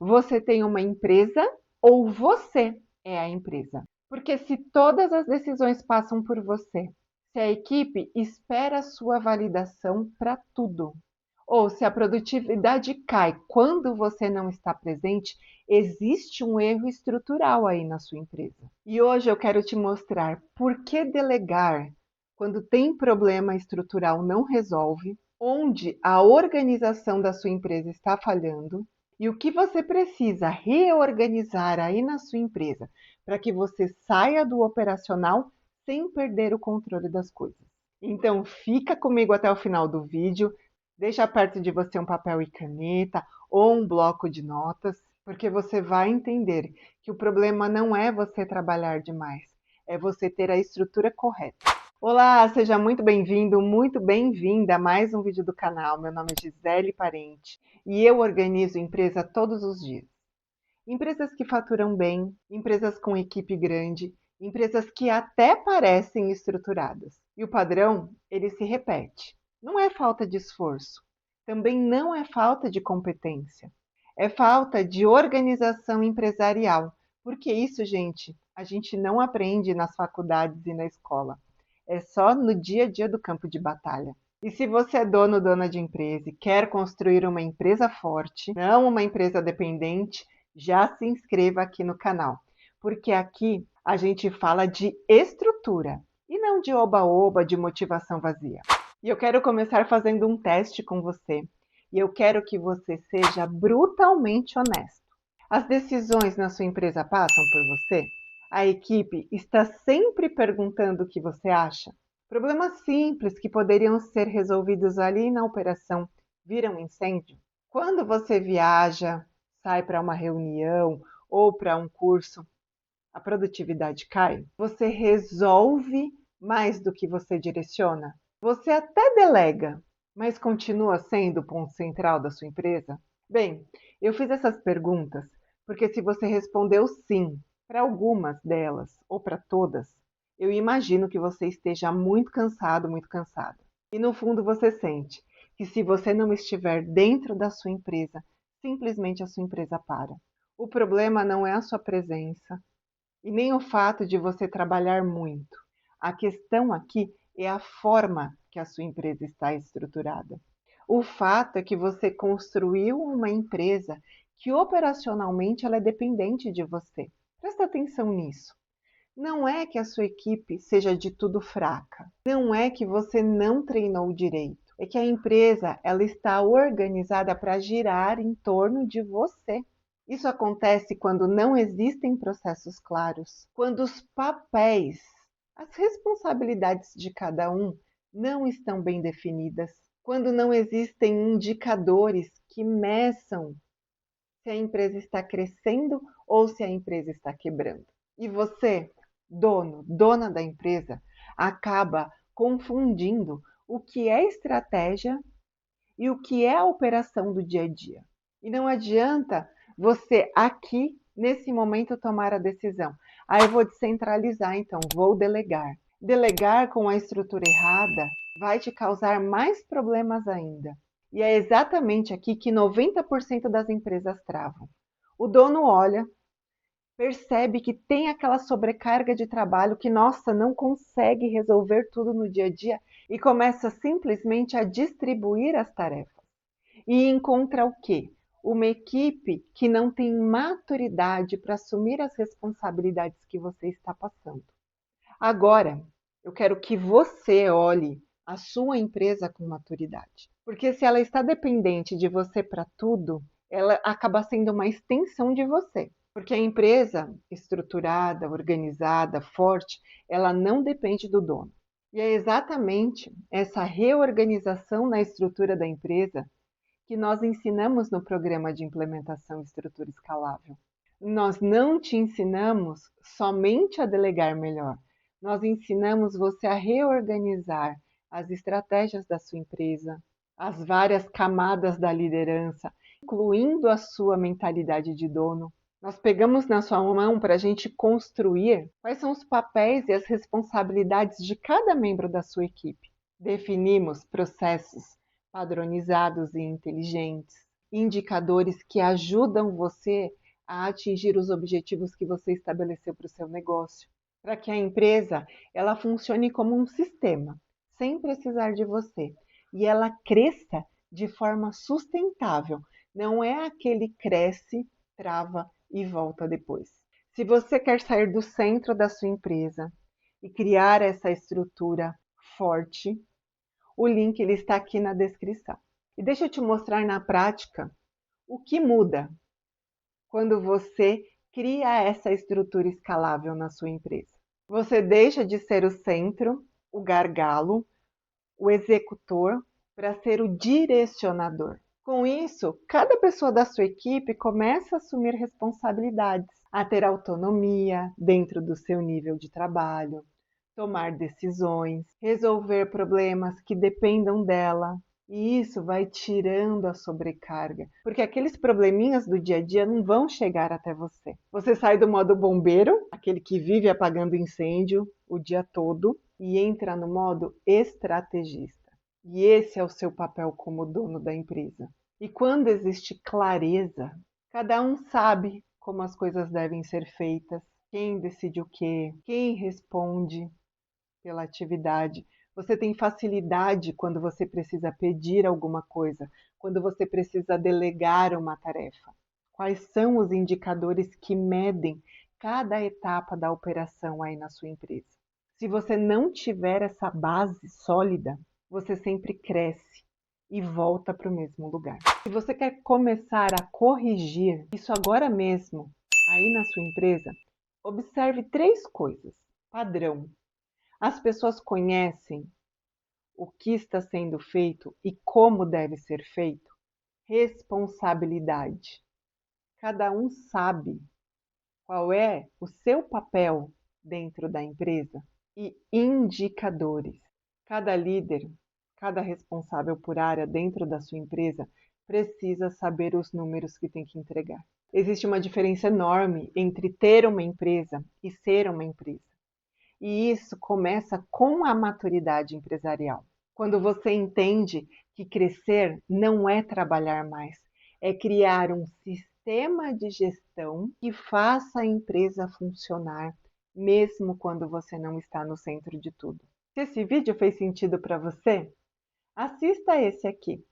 Você tem uma empresa ou você é a empresa? Porque se todas as decisões passam por você, se a equipe espera a sua validação para tudo, ou se a produtividade cai quando você não está presente, existe um erro estrutural aí na sua empresa. E hoje eu quero te mostrar por que delegar quando tem problema estrutural não resolve, onde a organização da sua empresa está falhando e o que você precisa reorganizar aí na sua empresa para que você saia do operacional sem perder o controle das coisas. Então fica comigo até o final do vídeo, deixa perto de você um papel e caneta ou um bloco de notas, porque você vai entender que o problema não é você trabalhar demais, é você ter a estrutura correta. Olá, seja muito bem-vindo, muito bem-vinda a mais um vídeo do canal. Meu nome é Gisele Parente e eu organizo empresa todos os dias. Empresas que faturam bem, empresas com equipe grande, empresas que até parecem estruturadas. E o padrão, ele se repete. Não é falta de esforço, também não é falta de competência. É falta de organização empresarial, porque isso, gente, a gente não aprende nas faculdades e na escola. É só no dia a dia do campo de batalha. E se você é dono ou dona de empresa e quer construir uma empresa forte, não uma empresa dependente, já se inscreva aqui no canal, porque aqui a gente fala de estrutura e não de oba-oba, de motivação vazia. E eu quero começar fazendo um teste com você, e eu quero que você seja brutalmente honesto. As decisões na sua empresa passam por você? A equipe está sempre perguntando o que você acha? Problemas simples que poderiam ser resolvidos ali na operação viram incêndio? Quando você viaja, sai para uma reunião ou para um curso, a produtividade cai? Você resolve mais do que você direciona? Você até delega, mas continua sendo o ponto central da sua empresa? Bem, eu fiz essas perguntas porque se você respondeu sim para algumas delas ou para todas, eu imagino que você esteja muito cansado, muito cansada. E no fundo você sente que se você não estiver dentro da sua empresa, simplesmente a sua empresa para. O problema não é a sua presença e nem o fato de você trabalhar muito. A questão aqui é a forma que a sua empresa está estruturada. O fato é que você construiu uma empresa que operacionalmente ela é dependente de você. Presta atenção nisso. Não é que a sua equipe seja de tudo fraca. Não é que você não treinou direito. É que a empresa ela está organizada para girar em torno de você. Isso acontece quando não existem processos claros, quando os papéis, as responsabilidades de cada um não estão bem definidas, quando não existem indicadores que meçam se a empresa está crescendo ou se a empresa está quebrando. E você, dono, dona da empresa, acaba confundindo o que é estratégia e o que é a operação do dia a dia. E não adianta você aqui, nesse momento, tomar a decisão. Ah, eu vou descentralizar, então vou delegar. Delegar com a estrutura errada vai te causar mais problemas ainda. E é exatamente aqui que 90% das empresas travam. O dono olha, percebe que tem aquela sobrecarga de trabalho que, nossa, não consegue resolver tudo no dia a dia e começa simplesmente a distribuir as tarefas. E encontra o quê? Uma equipe que não tem maturidade para assumir as responsabilidades que você está passando. Agora, eu quero que você olhe a sua empresa com maturidade. Porque se ela está dependente de você para tudo, ela acaba sendo uma extensão de você. Porque a empresa estruturada, organizada, forte, ela não depende do dono. E é exatamente essa reorganização na estrutura da empresa que nós ensinamos no programa de implementação estrutura escalável. Nós não te ensinamos somente a delegar melhor. Nós ensinamos você a reorganizar as estratégias da sua empresa, as várias camadas da liderança, incluindo a sua mentalidade de dono. Nós pegamos na sua mão para a gente construir quais são os papéis e as responsabilidades de cada membro da sua equipe. Definimos processos padronizados e inteligentes. indicadores que ajudam você a atingir os objetivos que você estabeleceu para o seu negócio, para que a empresa ela funcione como um sistema, sem precisar de você, e ela cresça de forma sustentável. Não é aquele cresce, trava e volta depois. Se você quer sair do centro da sua empresa e criar essa estrutura forte, o link ele está aqui na descrição. E deixa eu te mostrar na prática o que muda quando você cria essa estrutura escalável na sua empresa. Você deixa de ser o centro, o gargalo, o executor, para ser o direcionador. Com isso, cada pessoa da sua equipe começa a assumir responsabilidades, a ter autonomia dentro do seu nível de trabalho, tomar decisões, resolver problemas que dependam dela. E isso vai tirando a sobrecarga, porque aqueles probleminhas do dia a dia não vão chegar até você. Você sai do modo bombeiro, aquele que vive apagando incêndio o dia todo, e entra no modo estrategista. E esse é o seu papel como dono da empresa. E quando existe clareza, cada um sabe como as coisas devem ser feitas, quem decide o quê, quem responde pela atividade. Você tem facilidade quando você precisa pedir alguma coisa, quando você precisa delegar uma tarefa. Quais são os indicadores que medem cada etapa da operação aí na sua empresa? Se você não tiver essa base sólida, você sempre cresce e volta para o mesmo lugar. Se você quer começar a corrigir isso agora mesmo, aí na sua empresa, observe 3 coisas. Padrão. As pessoas conhecem o que está sendo feito e como deve ser feito? Responsabilidade. Cada um sabe qual é o seu papel dentro da empresa e indicadores. Cada líder, cada responsável por área dentro da sua empresa precisa saber os números que tem que entregar. Existe uma diferença enorme entre ter uma empresa e ser uma empresa. E isso começa com a maturidade empresarial. Quando você entende que crescer não é trabalhar mais, é criar um sistema de gestão que faça a empresa funcionar, mesmo quando você não está no centro de tudo. Se esse vídeo fez sentido para você, assista esse aqui.